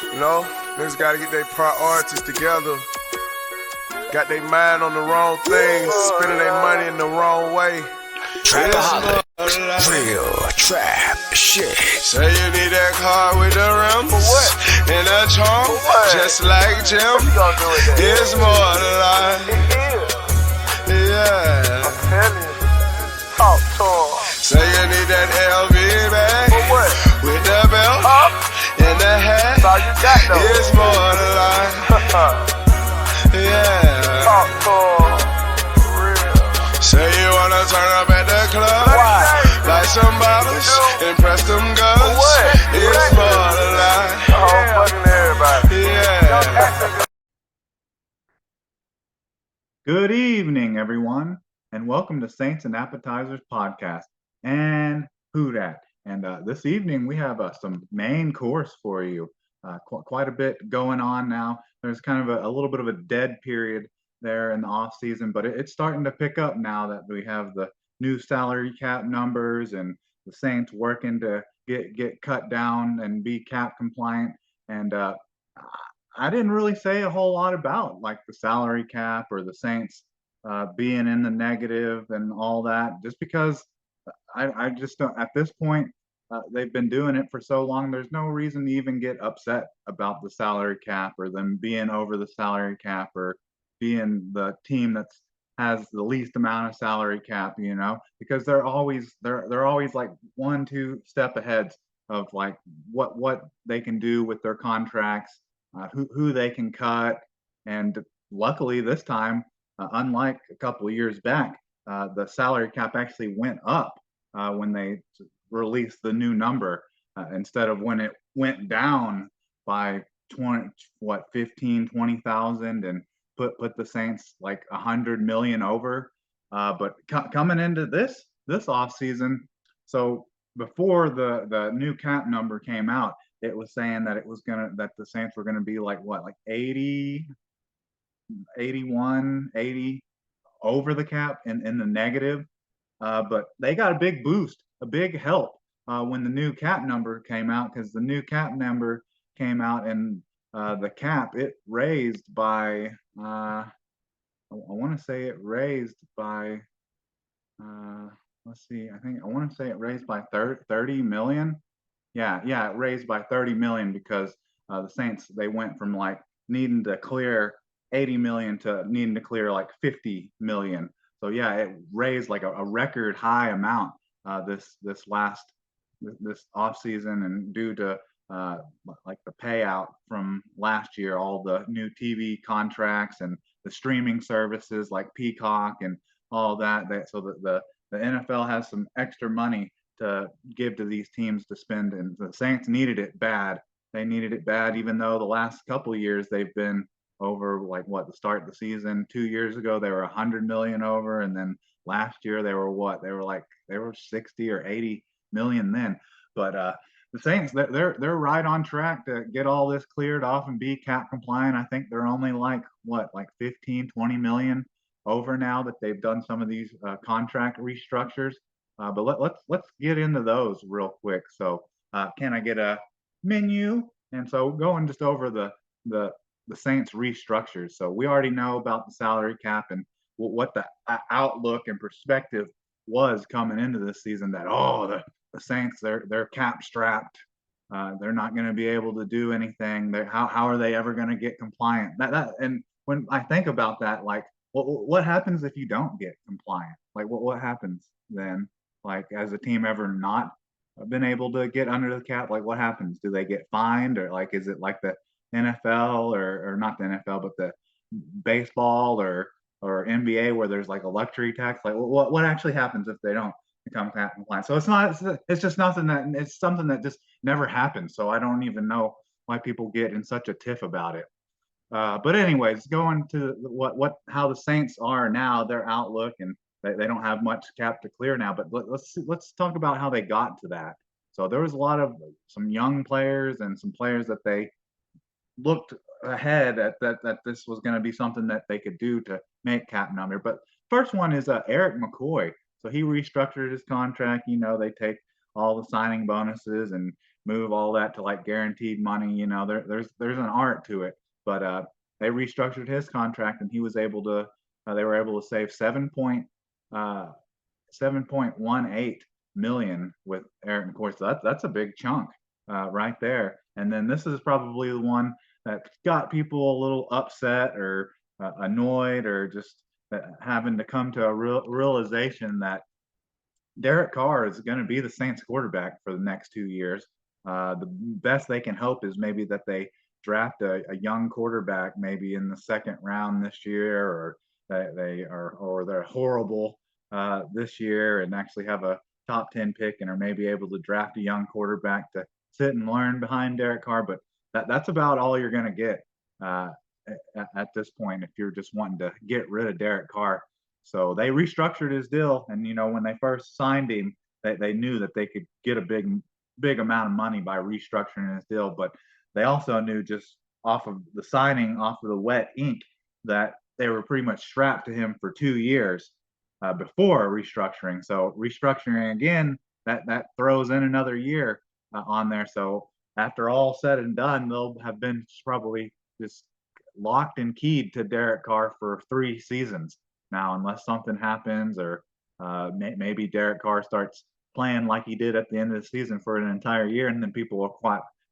You know, niggas gotta get their priorities together. Got their mind on the wrong things, spending their money in the wrong way. Trapaholic, real trap shit. Say you need that car with the rims and a trunk, just like Jim. It's more than life. Yeah. I'm telling you. Talk to him. Say you need that LV bag with the belt and the hat. That's all you got though. It's more than life. Yeah. Talk to him. Real. Say you wanna turn up at the club, like some bottles, and press them guns. It's more than life. Fucking everybody. Yeah. Good evening, everyone, and welcome to Saints and Appetizers podcast. And who dat? And this evening we have some main course for you. Quite a bit going on now. There's kind of a little bit of a dead period there in the off season, but it's starting to pick up now that we have the new salary cap numbers and the Saints working to get cut down and be cap compliant. And I didn't really say a whole lot about like the salary cap or the Saints being in the negative and all that, just because I just don't. At this point, they've been doing it for so long. There's no reason to even get upset about the salary cap or them being over the salary cap or being the team that has the least amount of salary cap. You know, because they're always like 1-2 step ahead of like what they can do with their contracts, who they can cut, and luckily this time, unlike a couple of years back, the salary cap actually went up when they released the new number, instead of when it went down by 15-20,000 and put the Saints like 100 million over. But coming into this off season, so before the new cap number came out, it was saying that that the Saints were gonna be like what, like 80, 81, 80 over the cap in the negative. But they got a big boost, a big help when the new cap number came out, because the new cap number came out and the cap, it raised by I want to say it raised by let's see, I want to say it raised by 30 million. Yeah, it raised by 30 million because the Saints, they went from like needing to clear 80 million to needing to clear like 50 million. So yeah, it raised like a record high amount this off season, and due to like the payout from last year, all the new TV contracts and the streaming services like Peacock and all that, so that the NFL has some extra money to give to these teams to spend, and the Saints needed it bad. They needed it bad, even though the last couple of years they've been over, like the start of the season 2 years ago they were 100 million over, and then last year they were 60 or 80 million then. But the Saints, they're right on track to get all this cleared off and be cap compliant. I think they're only like 15-20 million over now that they've done some of these contract restructures. But let's get into those real quick. So can I get a menu? And so going just over the Saints restructures. So we already know about the salary cap and what the outlook and perspective was coming into this season, that the Saints, they're cap strapped. They're not going to be able to do anything. How are they ever going to get compliant? And when I think about that, like what happens if you don't get compliant? Like what happens then? Like, has a team ever not been able to get under the cap? Like, what happens? Do they get fined, or like is it like the NFL or not the NFL, but the baseball or NBA where there's like a luxury tax? Like, what actually happens if they don't become cap compliant? So it's just nothing that it's something that just never happens. So I don't even know why people get in such a tiff about it. But anyways, going to how the Saints are now, their outlook, and they don't have much cap to clear now. But let's talk about how they got to that. So there was a lot of some young players and some players that they looked ahead at that this was going to be something that they could do to make cap number. But first one is Eric McCoy. So he restructured his contract. You know, they take all the signing bonuses and move all that to like guaranteed money. There's an art to it. But they restructured his contract, and he was able to. They were able to save 7.18 million with Eric McCoy. So that's a big chunk right there. And then this is probably the one that got people a little upset or annoyed or just having to come to a realization that Derek Carr is going to be the Saints quarterback for the next 2 years. The best they can hope is maybe that they draft a young quarterback maybe in the second round this year, or they're horrible this year and actually have a top 10 pick and are maybe able to draft a young quarterback to sit and learn behind Derek Carr. But that's about all you're going to get uh, at this point if you're just wanting to get rid of Derek Carr. So they restructured his deal, and when they first signed him, they knew that they could get a big amount of money by restructuring his deal. But they also knew just off of the signing, off of the wet ink, that they were pretty much strapped to him for 2 years before restructuring. So restructuring again, that throws in another year on there. So after all said and done, they'll have been probably just locked and keyed to Derek Carr for 3 seasons now, unless something happens, or maybe Derek Carr starts playing like he did at the end of the season for an entire year, and then people will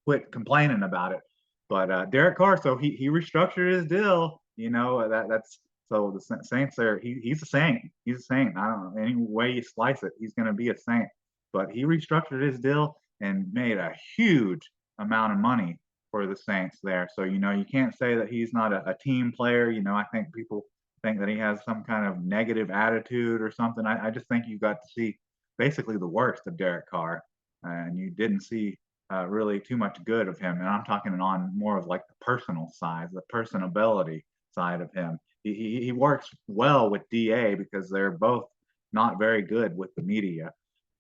quit complaining about it. But Derek Carr, so he restructured his deal. That's so the Saints there. He's a Saint. He's a Saint. I don't know any way you slice it. He's going to be a Saint. But he restructured his deal and made a huge amount of money for the Saints there. So you can't say that he's not a team player. I think people think that he has some kind of negative attitude or something. I just think you got to see basically the worst of Derek Carr, and you didn't see really too much good of him. And I'm talking on more of like the personal side, the personability side of him. He works well with DA because they're both not very good with the media.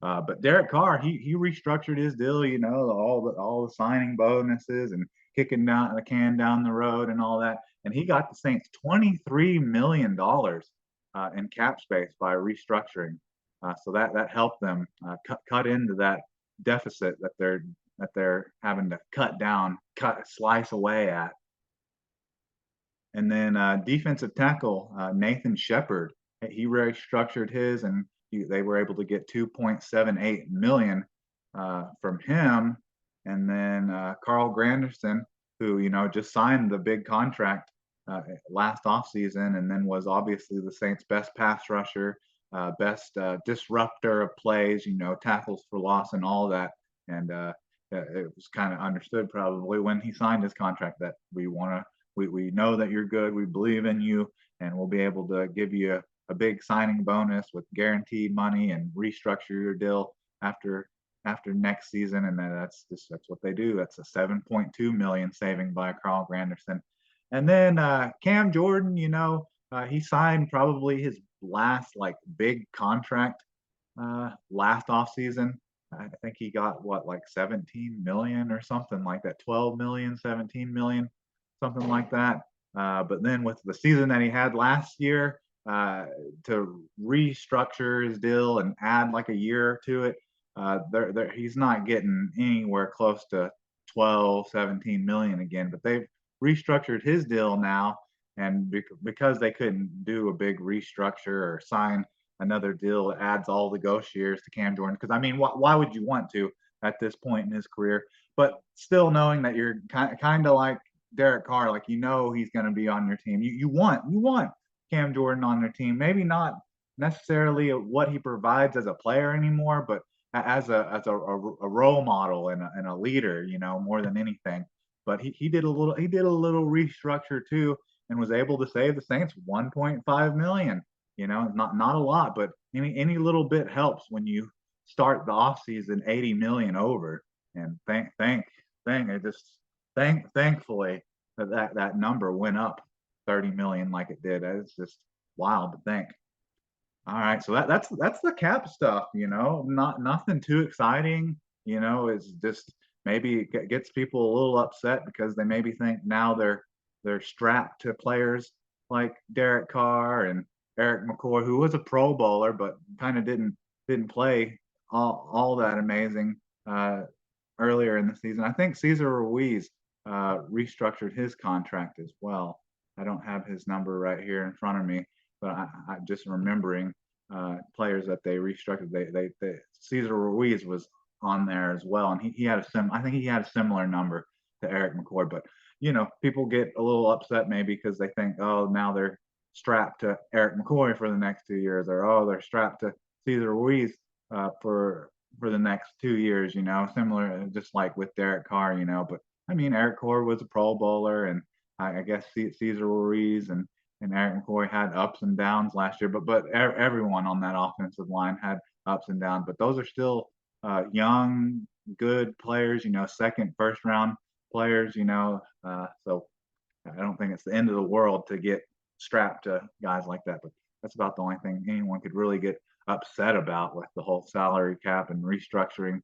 But Derek Carr, he restructured his deal, all the signing bonuses and kicking down the can down the road and all that. And he got the Saints $23 million in cap space by restructuring. So that helped them cut into that deficit that they're having to slice away at. And then defensive tackle Nathan Shepard, he restructured his, and they were able to get 2.78 million from him. And then Carl Granderson, who just signed the big contract last offseason, and then was obviously the Saints' best pass rusher, best disruptor of plays, tackles for loss and all that. And it was kind of understood probably when he signed his contract that we know that you're good, we believe in you, and we'll be able to give you a big signing bonus with guaranteed money and restructure your deal after next season. And that's what they do. That's a 7.2 million saving by Carl Granderson. And then Cam Jordan, he signed probably his last like big contract last offseason. I think he got like 17 million or something like that, 12 million, 17 million, something like that. But then with the season that he had last year, to restructure his deal and add like a year to it, he's not getting anywhere close to 12, 17 million again. But they've restructured his deal now, and because they couldn't do a big restructure or sign another deal that adds all the ghost years to Cam Jordan, because I mean, why would you want to at this point in his career? But still knowing that you're kind of like Derek Carr, like he's going to be on your team. You want Cam Jordan on their team. Maybe not necessarily what he provides as a player anymore, but as a role model and a leader, more than anything. But he did a little restructure too, and was able to save the Saints 1.5 million. Not a lot, but any little bit helps when you start the offseason 80 million over. And thankfully that number went up 30 million like it did. It's just wild to think. All right, so that's the cap stuff. Not nothing too exciting. It's just maybe it gets people a little upset because they maybe think now they're strapped to players like Derek Carr and Eric McCoy, who was a Pro Bowler but kind of didn't play all that amazing earlier in the season. I think Cesar Ruiz restructured his contract as well. I don't have his number right here in front of me, but I just remembering players that they restructured. They Cesar Ruiz was on there as well, and he had I think he had a similar number to Eric McCoy. But people get a little upset maybe because they think, oh, now they're strapped to Eric McCoy for the next 2 years, or oh, they're strapped to Cesar Ruiz for the next 2 years. Similar, just like with Derek Carr. But I mean, Eric Carr was a Pro Bowler, and I guess Cesar Ruiz and Eric McCoy had ups and downs last year, but everyone on that offensive line had ups and downs. But those are still young, good players. Second, first round players. So I don't think it's the end of the world to get strapped to guys like that. But that's about the only thing anyone could really get upset about with the whole salary cap and restructuring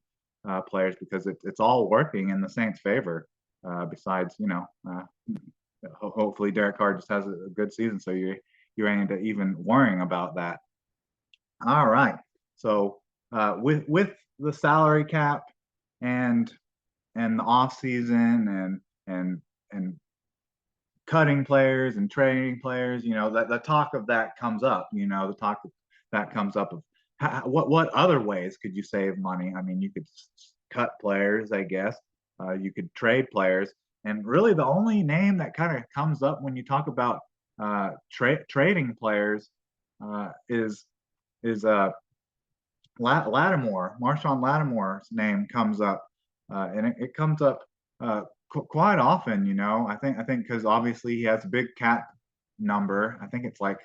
players, because it's all working in the Saints' favor. Besides, hopefully Derek Carr just has a good season, so you ain't even worrying about that. All right. So with the salary cap and the off season and cutting players and trading players, that the talk of that comes up. The talk that comes up of what other ways could you save money? I mean, you could cut players, I guess. You could trade players, and really the only name that kind of comes up when you talk about trading players is Lattimore. Marshawn Lattimore's name comes up, and it comes up quite often. I think because obviously he has a big cap number. I think it's like,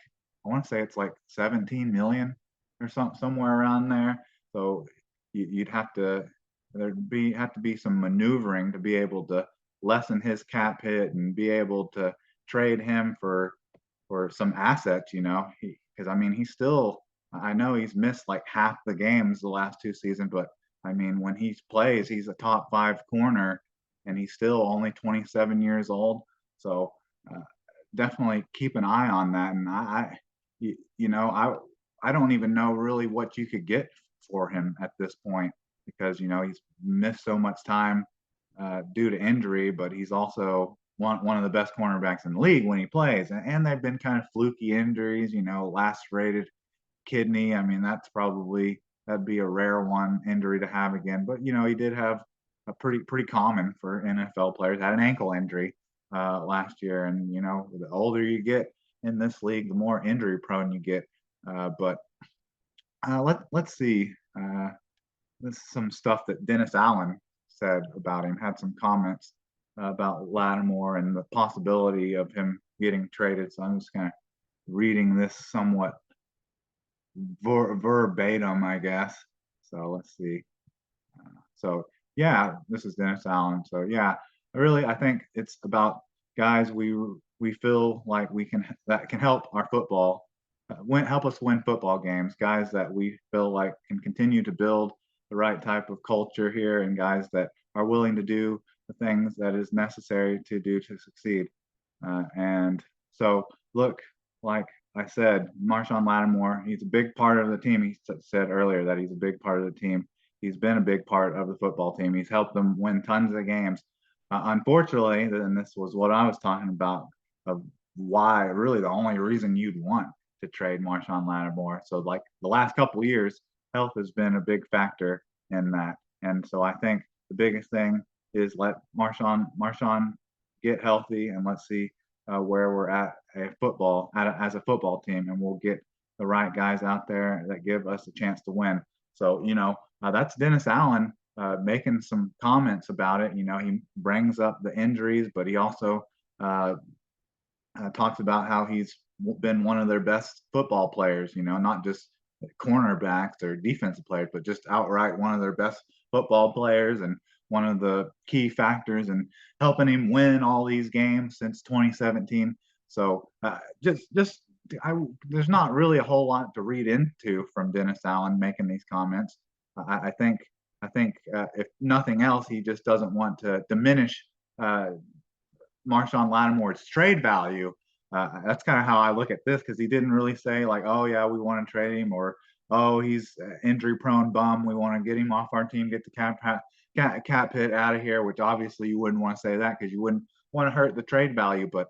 I want to say it's like 17 million or somewhere around there. So you'd have to have to be some maneuvering to be able to lessen his cap hit and be able to trade him for some assets. Because I mean, he's still, I know he's missed like half the games the last 2 seasons, but I mean, when he plays, he's a top 5 corner, and he's still only 27 years old. So definitely keep an eye on that. And I don't even know really what you could get for him at this point, because he's missed so much time due to injury, but he's also one of the best cornerbacks in the league when he plays. And they've been kind of fluky injuries. Lacerated kidney. I mean, that'd be a rare one injury to have again. But he did have a pretty common for NFL players. Had an ankle injury last year, and the older you get in this league, the more injury prone you get. But let's see. This is some stuff that Dennis Allen said about him. Had some comments about Lattimore and the possibility of him getting traded. So I'm just kind of reading this somewhat verbatim, I guess. So let's see. So yeah, this is Dennis Allen. So yeah, I think it's about guys we feel like that can help our football help us win football games. Guys that we feel like can continue to build the right type of culture here, and guys that are willing to do the things that is necessary to do to succeed. And so look, like I said, Marshawn Lattimore, he's a big part of the team. He said earlier that he's a big part of the team. He's been a big part of the football team. He's helped them win tons of games. Unfortunately, and this was what I was talking about, of why really the only reason you'd want to trade Marshawn Lattimore. So like the last couple of years, health has been a big factor in that. And so I think the biggest thing is let Marshawn get healthy, and let's see where we're at as a football team, and we'll get the right guys out there that give us a chance to win. So that's Dennis Allen making some comments about it. He brings up the injuries, but he also talks about how he's been one of their best football players. Not just cornerbacks or defensive players, but just outright one of their best football players, and one of the key factors in helping him win all these games since 2017. So there's not really a whole lot to read into from Dennis Allen making these comments. I think if nothing else, he just doesn't want to diminish Marshawn Lattimore's trade value. That's kind of how I look at this, because he didn't really say like, oh yeah, we want to trade him, or oh, he's injury prone bum, we want to get him off our team, get the cap hit out of here, which obviously you wouldn't want to say that because you wouldn't want to hurt the trade value, but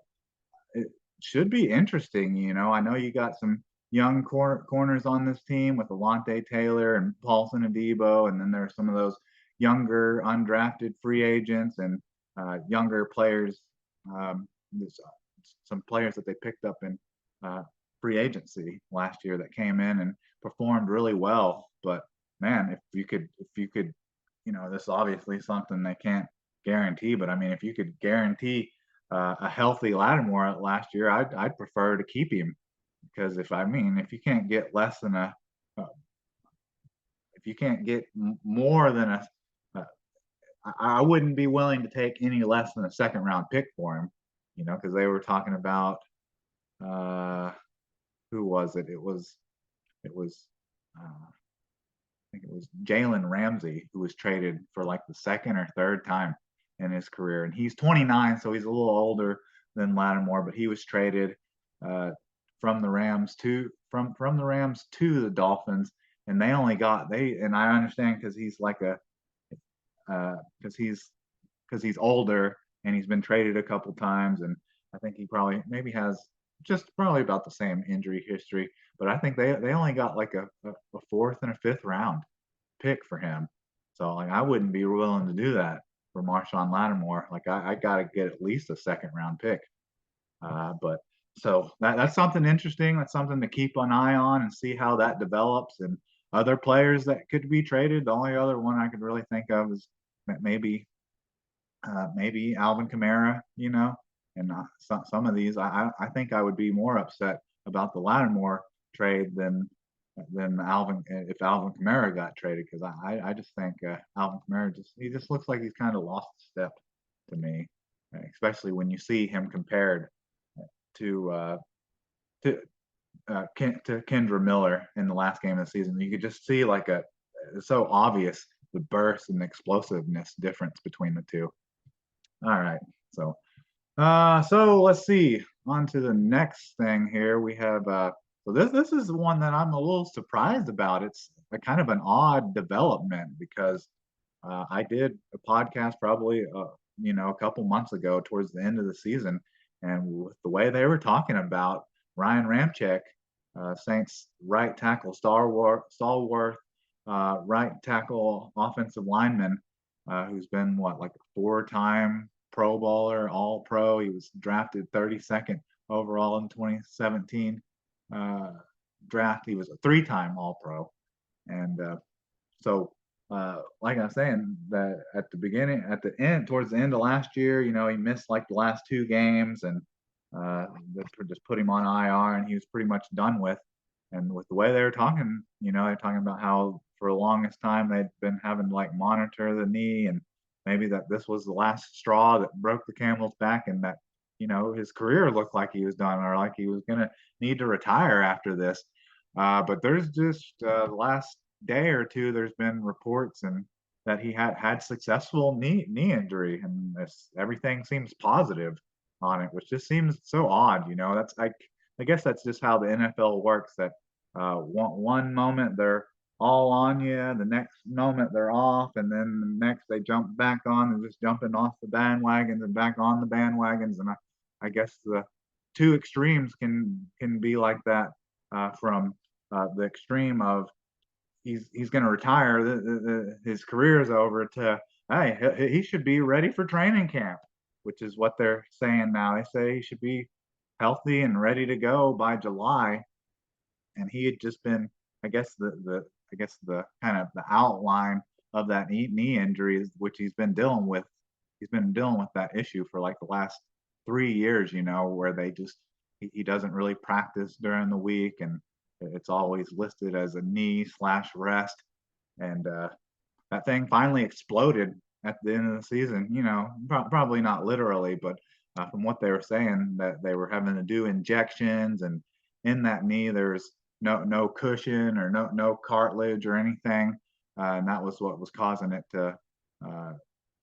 it should be interesting. I know you got some young corners on this team with Alontae Taylor and Paulson Adebo, and then there's some of those younger undrafted free agents and younger players, there's, some players that they picked up in free agency last year that came in and performed really well. But man, if you could, this is obviously something they can't guarantee, but I mean, if you could guarantee a healthy Lattimore last year, I'd prefer to keep him because if you can't get less than uh, if you can't get more than uh, I wouldn't be willing to take any less than a second round pick for him, because they were talking about uh, who was it? It was I think it was Jalen Ramsey who was traded for like the second or third time in his career, and he's 29, so he's a little older than Lattimore, but he was traded uh, from the Rams to the Dolphins, and they only got they and I understand because he's like a because he's older and he's been traded a couple times, and I think he probably maybe has just probably about the same injury history. But I think they only got like a fourth and a fifth round pick for him. So like I wouldn't be willing to do that for Marshawn Lattimore. Like I got to get at least a second round pick. But so that's something interesting. That's something to keep an eye on and see how that develops. And other players that could be traded. The only other one I could really think of is maybe Alvin Kamara. And some of these, I think I would be more upset about the Lattimore trade than Alvin if Alvin Kamara got traded because I just think Alvin Kamara just looks like he's kind of lost a step to me, especially when you see him compared to to to Kendra Miller in the last game of the season. You could just see like it's so obvious the burst and explosiveness difference between the two. All right, so let's see. On to the next thing here. We have so this is the one that I'm a little surprised about. It's a kind of an odd development because I did a podcast probably a couple months ago towards the end of the season, and with the way they were talking about Ryan Ramczyk, Saints right tackle stalwart right tackle offensive lineman, who's been like a four-time Pro Bowler, All Pro. He was drafted 32nd overall in 2017 draft. He was a three-time All Pro, and so like I was saying, that at the end, towards the end of last year, he missed like the last two games, and just put him on IR, and he was pretty much done with. And with the way they were talking, they're talking about how for the longest time they'd been having to like monitor the knee, and maybe that this was the last straw that broke the camel's back, and that his career looked like he was done, or like he was gonna need to retire after this. But there's just the last day or two, there's been reports and that he had successful knee injury, and everything seems positive on it, which just seems so odd. That's I guess that's just how the NFL works. That one moment they're all on you, the next moment they're off, and then the next they jump back on and just jumping off the bandwagons and back on the bandwagons. And I guess the two extremes can be like that from the extreme of he's going to retire, his career is over, to hey, he should be ready for training camp, which is what they're saying now. They say he should be healthy and ready to go by July, and he had just been, I guess the kind of the outline of that knee injury, which he's been dealing with. He's been dealing with that issue for like the last 3 years, where he doesn't really practice during the week, and it's always listed as a knee/rest. And that thing finally exploded at the end of the season. Probably not literally, but from what they were saying, that they were having to do injections, and in that knee there's no cushion or no cartilage or anything, and that was what was causing it to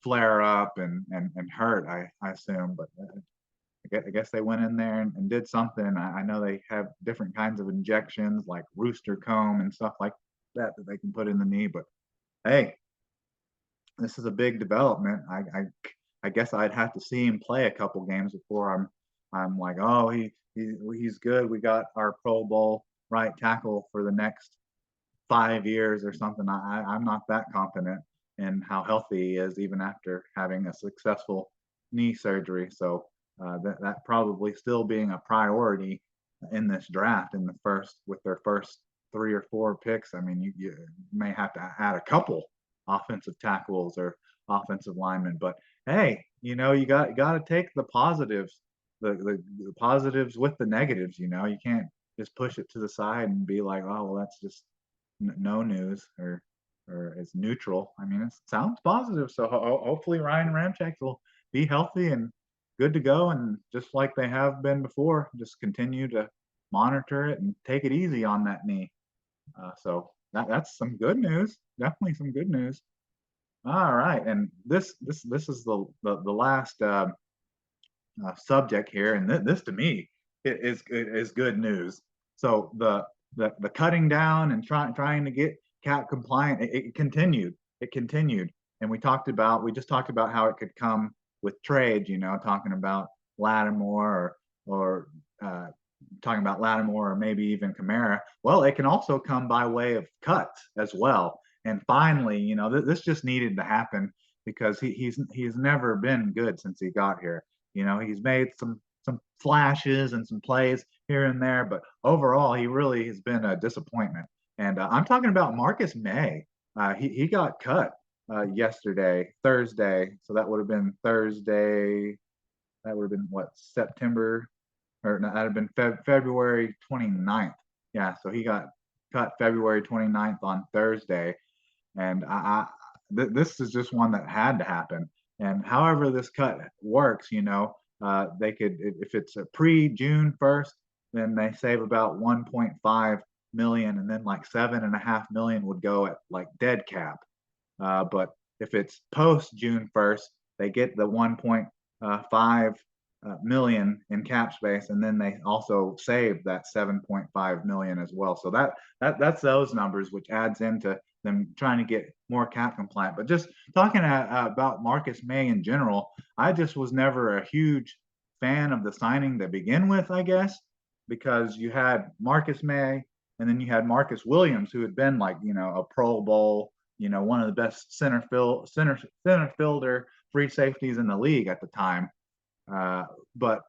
flare up and hurt. I assume, but I guess they went in there and did something. I know they have different kinds of injections like rooster comb and stuff like that they can put in the knee. But hey, this is a big development. I guess I'd have to see him play a couple games before I'm like, oh, he's good. We got our Pro Bowl right tackle for the next 5 years or something. I'm not that confident in how healthy he is, even after having a successful knee surgery. So that probably still being a priority in this draft in the first with their first 3 or 4 picks. I mean, you may have to add a couple offensive tackles or offensive linemen, but hey, you got to take the positives, the positives with the negatives. You can't just push it to the side and be like, oh well, that's just no news or it's neutral. I mean, it sounds positive. So hopefully Ryan Ramchek will be healthy and good to go, and just like they have been before, just continue to monitor it and take it easy on that knee. So that's some good news. Definitely some good news. All right, and this is the last subject here, and this to me is good news. So the cutting down and trying to get cap compliant, it continued. It continued, and we just talked about how it could come with trades. Talking about Lattimore or talking about Lattimore or maybe even Kamara. Well, it can also come by way of cuts as well. And finally, this just needed to happen because he's never been good since he got here. He's made some flashes and some plays here and there, but overall, he really has been a disappointment. And I'm talking about Marcus Maye. He got cut yesterday, Thursday. So that would have been Thursday. That would have been what, September, or no, that would have been February 29th. Yeah, so he got cut February 29th on Thursday. And this is just one that had to happen. And however this cut works, they could, if it's a pre-June 1st, then they save about 1.5 million, and then like 7.5 million would go at like dead cap. But if it's post June 1st, they get the 1.5 million in cap space, and then they also save that 7.5 million as well. So that's those numbers, which adds into them trying to get more cap compliant. But just talking about Marcus Maye in general, I just was never a huge fan of the signing to begin with, I guess, because you had Marcus Maye and then you had Marcus Williams, who had been like, a Pro Bowl, one of the best center fielder free safeties in the league at the time. Uh, but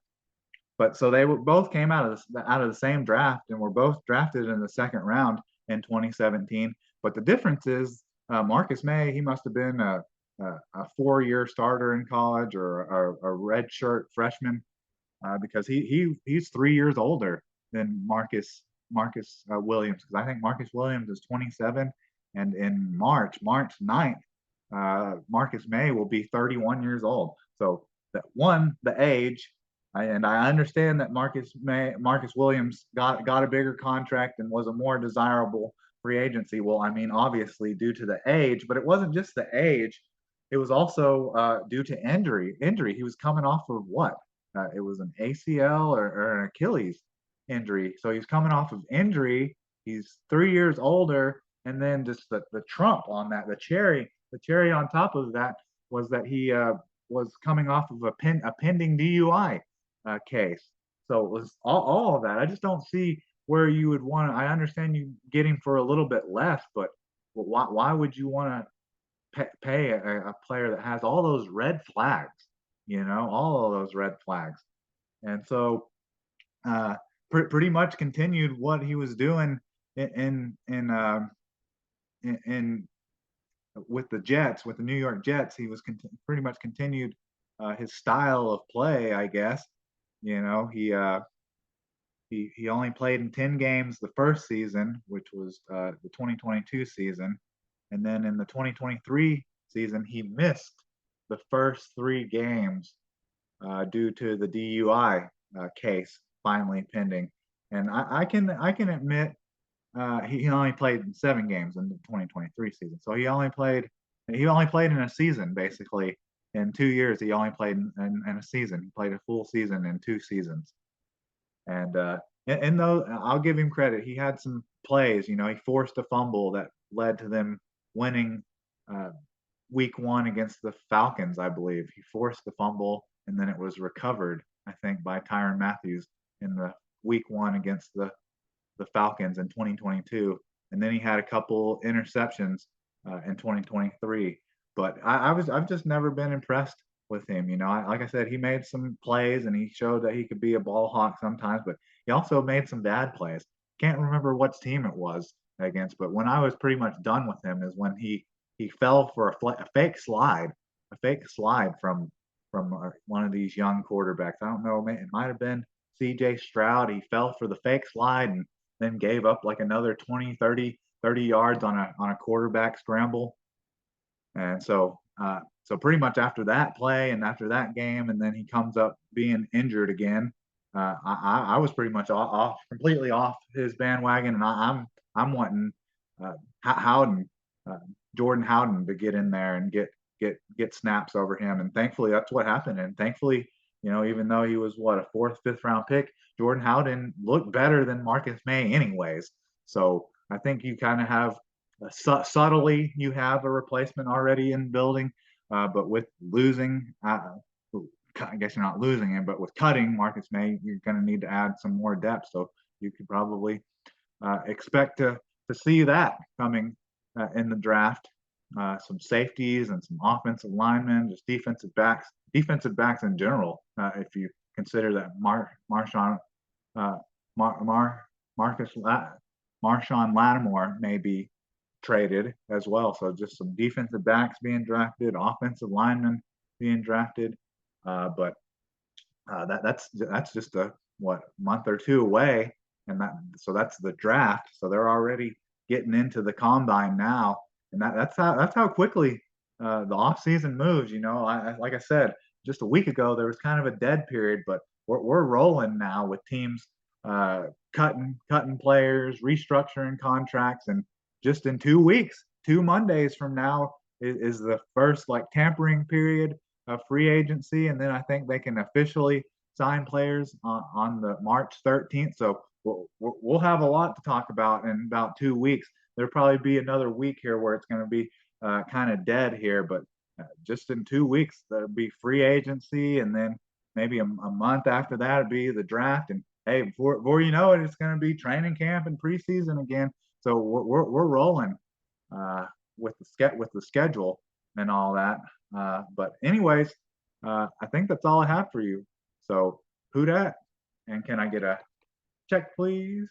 so they were both came out of the same draft and were both drafted in the second round in 2017. But the difference is Marcus Maye, he must have been a 4-year starter in college or a red shirt freshman because he's 3 years older than Marcus Williams, because I think Marcus Williams is 27, and in March 9th, Marcus Maye will be 31 years old. So the age, and I understand that Marcus Williams got a bigger contract and was a more desirable free agency. Well, I mean, obviously due to the age, but it wasn't just the age; it was also due to injury. He was coming off of what? It was an ACL or an Achilles injury. So he's coming off of injury. He's 3 years older, and then just the trump on that, the cherry on top of that was that he was coming off of a pending DUI case. So it was all of that. I just don't see where you would want to. I understand you get him for a little bit less, but why would you want to pay a player that has all those red flags? All of those red flags. And so pretty much continued what he was doing in with the Jets, with the New York Jets. He was pretty much continued his style of play, I guess. He only played in 10 games the first season, which was the 2022 season, and then in the 2023 season he missed the first 3 games due to the DUI case finally pending. And I can admit he only played in 7 games in the 2023 season. So he only played in a season basically. In 2 years, he only played in a season. He played a full season in 2 seasons. And in those, I'll give him credit. He had some plays. He forced a fumble that led to them winning week 1 against the Falcons, I believe. He forced the fumble and then it was recovered, I think, by Tyrann Mathieu in the week 1 against the Falcons in 2022. And then he had a couple interceptions in 2023. But I've just never been impressed with him. You know, like I said, he made some plays and he showed that he could be a ball hawk sometimes, but he also made some bad plays. Can't remember what team it was against, but when I was pretty much done with him is when he fell for a fake slide from one of these young quarterbacks. I don't know, it might have been CJ Stroud. He fell for the fake slide and then gave up like another 20, 30 yards on a quarterback scramble. And so pretty much after that play and after that game, and then he comes up being injured again. I was pretty much completely off his bandwagon, and I'm wanting Howden, uh, Jordan Howden, to get in there and get snaps over him. And thankfully, that's what happened. And thankfully, you know, even though he was what, a fourth, fifth round pick, Jordan Howden looked better than Marcus Maye, anyways. So I think you kind of have subtly you have a replacement already in building, but with losing, I guess you're not losing him, but with cutting Marcus Maye, you're going to need to add some more depth. So you could probably expect to see that coming in the draft. Some safeties and some offensive linemen, just defensive backs in general. If you consider that Marshawn Marcus Marshawn Lattimore may be traded as well. So just some defensive backs being drafted, offensive linemen being drafted. But that's just a month or two away, and that's the draft. So they're already getting into the combine now, and that's how quickly the off season moves. You know, like I said, just a week ago there was kind of a dead period, but we're rolling now with teams cutting players, restructuring contracts, and just in 2 weeks, 2 Mondays from now is the first like tampering period of free agency, and then I think they can officially sign players on the March 13th. So we'll have a lot to talk about in about 2 weeks. There'll probably be another week here where it's going to be kind of dead here, but just in 2 weeks there'll be free agency, and then maybe a month after that it'll be the draft, and hey, before you know it, it's going to be training camp and preseason again. So we're rolling with the schedule and all that. But anyways, I think that's all I have for you. So who dat? And can I get a check, please?